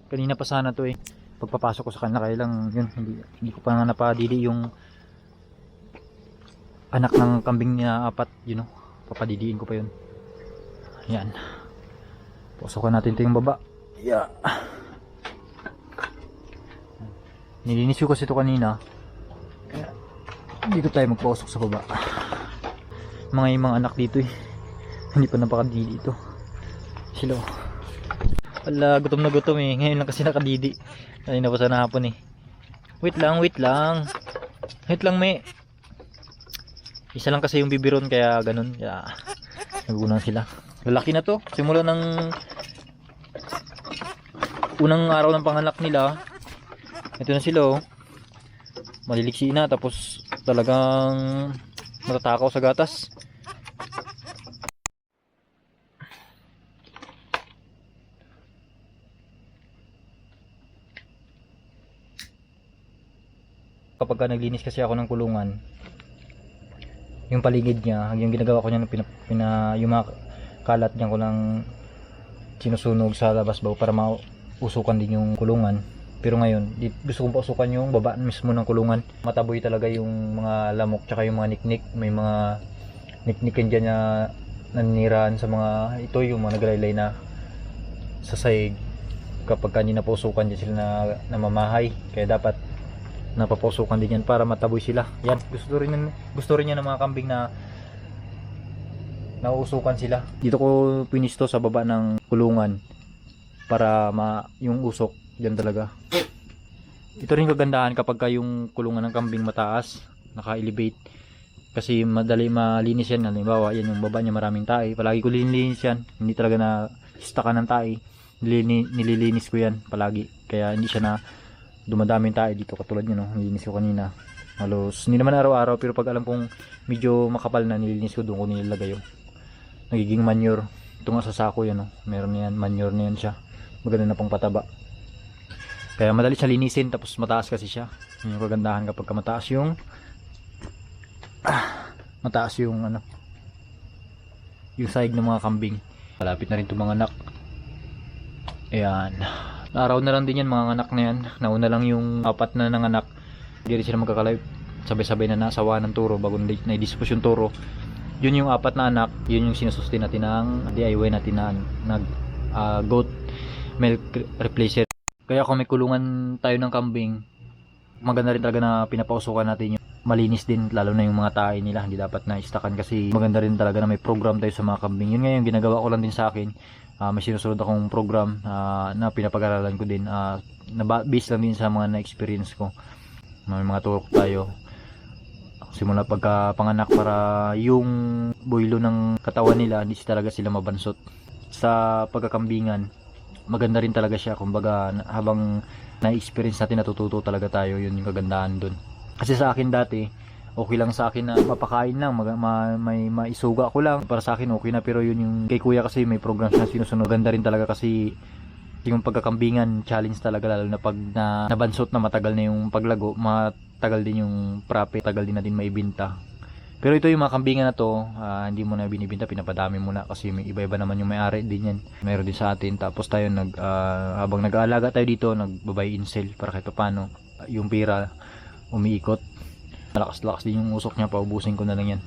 Kanina pa sana to eh. Pagpapasok ko sa kanila kaya lang yun, hindi ko pa nga napadidi yung anak ng kambing niya apat, you know. Papadidiin ko pa yun. Yan. Pasukan natin ito yung baba. Yeah. Nilinis ko kasi ito kanina. Kaya dito tayo magpasok sa baba. Mga anak dito eh. Hindi pa napakadidi ito. Sila. Wala, gutom na gutom eh. Ngayon lang kasi nakadidi. Kanina pa sana hapon eh. Wait lang. Wait lang, me. Isa lang kasi yung bibiron kaya ganun. Kaya nagunan sila. Lalaki na to. Simula ng unang araw ng panganak nila. Ito na sila oh. Maliliksi na tapos talagang matatakaw sa gatas. Kapag naglinis kasi ako ng kulungan, yung paligid niya, yung ginagawa ko niya yung mga kalat niya ko lang sinusunog sa labas bago para mausukan din yung kulungan. Pero ngayon, gusto kong pausukan yung baba mismo ng kulungan. Mataboy talaga yung mga lamok tsaka yung mga niknik. May mga niknikin dyan na naninirahan sa mga ito, yung mga naglaylay na sa sahig. Kapag kanina pausukan dyan sila na namamahay. Kaya dapat napapausukan din yan para mataboy sila. Yan, gusto rin yan ng mga kambing na nauusukan sila. Dito ko pinisto sa baba ng kulungan para yung usok diyan talaga. Ito rin kagandahan kapag yung kulungan ng kambing mataas, naka-elevate. Kasi madali malinis yan. Halimbawa, yan yung baba niya maraming tae. Palagi ko nililinis yan. Hindi talaga na istakan ng tae. Nililinis ko yan palagi. Kaya hindi siya na dumadaming tayo dito katulad nyo no, nilinis ko kanina. Halos hindi naman araw-araw pero pag alam kong medyo makapal na nilinis ko doon ko nilagay yung nagiging manure. Ito nga sa sako yan no, meron yan, manure na yan siya, maganda na pang pataba. Kaya madali siya linisin tapos mataas kasi siya. Yun yung kagandahan kapag mataas yung ano yung sahig ng mga kambing. Malapit na rin itong mga anak. Ayan, araw na lang din yan mga anak na yan. Nauna lang yung apat na nanganak. Hindi rin sila magkakalay. Sabay-sabay na nasawa ng turo bago na-dispose yung turo. Yun yung apat na anak. Yun yung sinusustain natin ng DIY natin na goat milk replacer. Kaya kung may kulungan tayo ng kambing, maganda rin talaga na pinapausukan natin yung malinis din, lalo na yung mga tae nila. Hindi dapat na istakan kasi maganda rin talaga na may program tayo sa mga kambing. Yun ngayon ginagawa ko lang din sa akin. May sinusunod akong program na pinapag-aralan ko din, na based lang din sa mga na-experience ko. May mga turo tayo simula pagkapanganak para yung boylo ng katawan nila hindi talaga sila mabansot. Sa pagkakambingan maganda rin talaga siya, kumbaga habang na-experience natin natututo talaga tayo. Yun yung kagandahan dun. Kasi sa akin dati okay lang sa akin na mapakain lang, may maisuga ko lang, para sa akin okay na. Pero yun yung kay kuya kasi may program siya sinusunod. Ganda rin talaga kasi yung pagkakambingan challenge talaga, lalo na pag nabansot na matagal na yung paglago, matagal din yung profit, tagal din natin maibenta. Pero ito yung mga kambingan na to, hindi mo na binibenta, pinapadami mo na kasi may iba-iba naman yung may-ari din yan. Mayroon din sa atin. Tapos tayo habang nag-aalaga tayo dito, nagbabay in sale para kahit paano yung pira umiikot. Malakas-lakas din yung usok niya, paubusin ko na lang yan.